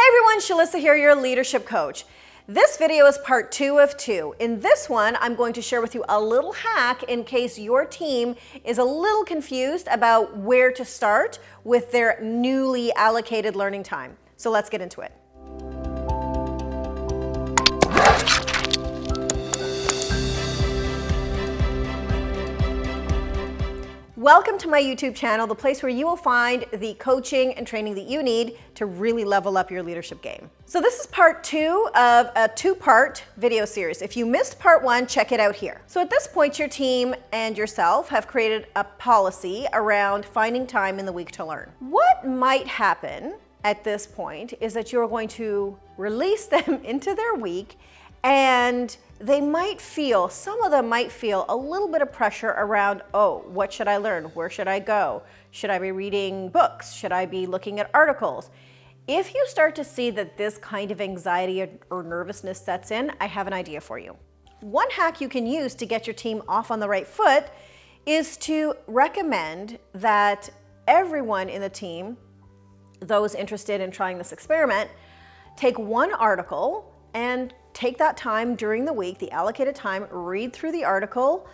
everyone, Shelisa here, your leadership coach. This video is part 2 of 2. In this one, I'm going to share with you a little hack in case your team is a little confused about where to start with their newly allocated learning time. So let's get into it. Welcome to my YouTube channel, the place where you will find the coaching and training that you need to really level up your leadership game. So this is part 2 of a 2-part video series. If you missed part 1, check it out here. So at this point, your team and yourself have created a policy around finding time in the week to learn. What might happen at this point is that you're going to release them into their week, and they might feel, some of them might feel a little bit of pressure around, oh, what should I learn? Where should I go? Should I be reading books? Should I be looking at articles? If you start to see that this kind of anxiety or nervousness sets in, I have an idea for you. One hack you can use to get your team off on the right foot is to recommend that everyone in the team, those interested in trying this experiment, take one article and take that time during the week, the allocated time, read through the article,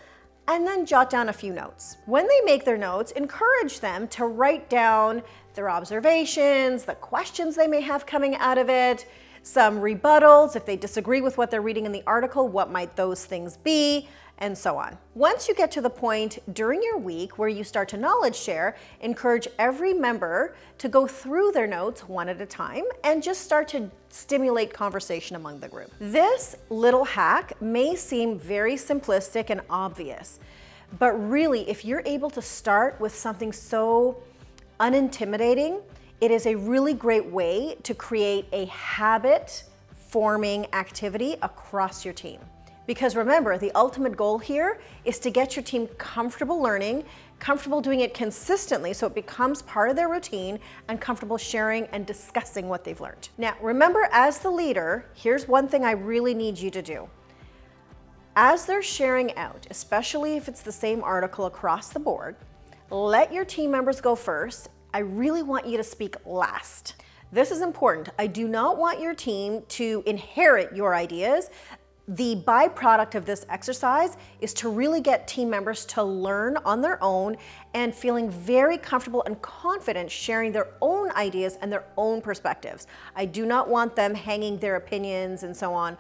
and then jot down a few notes. When they make their notes, encourage them to write down their observations, the questions they may have coming out of it, some rebuttals. If they disagree with what they're reading in the article, what might those things be, and so on. Once you get to the point during your week where you start to knowledge share, encourage every member to go through their notes one at a time and just start to stimulate conversation among the group. This little hack may seem very simplistic and obvious, but really, if you're able to start with something so unintimidating, it is a really great way to create a habit-forming activity across your team. Because remember, the ultimate goal here is to get your team comfortable learning, comfortable doing it consistently so it becomes part of their routine, and comfortable sharing and discussing what they've learned. Now, remember, as the leader, here's one thing I really need you to do. As they're sharing out, especially if it's the same article across the board, let your team members go first. I really want you to speak last. This is important. I do not want your team to inherit your ideas. The byproduct of this exercise is to really get team members to learn on their own and feeling very comfortable and confident sharing their own ideas and their own perspectives. I do not want them hanging their opinions and so on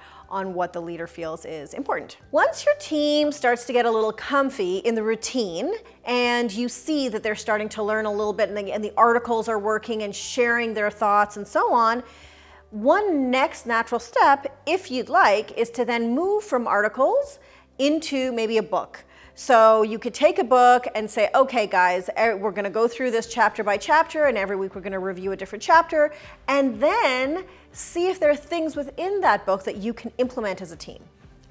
what the leader feels is important. Once your team starts to get a little comfy in the routine and you see that they're starting to learn a little bit and the articles are working and sharing their thoughts and so on, one next natural step, if you'd like, is to then move from articles into maybe a book. So you could take a book and say, okay guys, we're gonna go through this chapter by chapter, and every week we're gonna review a different chapter, and then see if there are things within that book that you can implement as a team.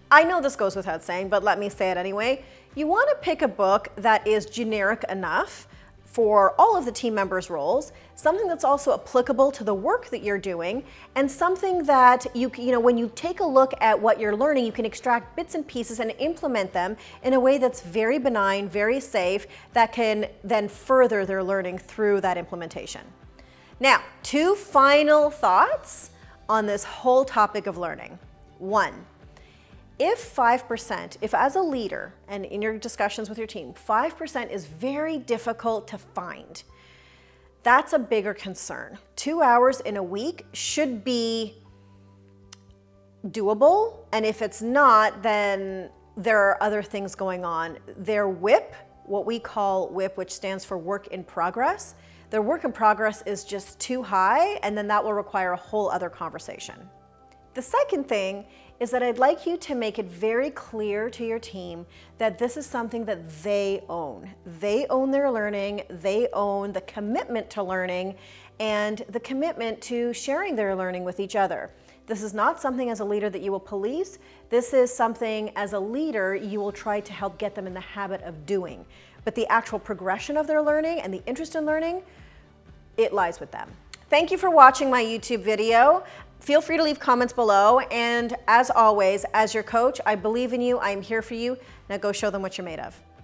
I know this goes without saying, but let me say it anyway. You wanna pick a book that is generic enough for all of the team members' roles, something that's also applicable to the work that you're doing, and something that you know, when you take a look at what you're learning, you can extract bits and pieces and implement them in a way that's very benign, very safe, that can then further their learning through that implementation. Now, 2 final thoughts on this whole topic of learning. 1, if 5%, if as a leader and in your discussions with your team, 5% is very difficult to find, that's a bigger concern. 2 hours in a week should be doable, and if it's not, then there are other things going on. Their WIP, what we call WIP, which stands for work in progress, their work in progress is just too high, and then that will require a whole other conversation. The second thing is that I'd like you to make it very clear to your team that this is something that they own. They own their learning, they own the commitment to learning, and the commitment to sharing their learning with each other. This is not something as a leader that you will police. This is something as a leader you will try to help get them in the habit of doing. But the actual progression of their learning and the interest in learning, it lies with them. Thank you for watching my YouTube video. Feel free to leave comments below, and as always, as your coach, I believe in you, I'm here for you. Now go show them what you're made of.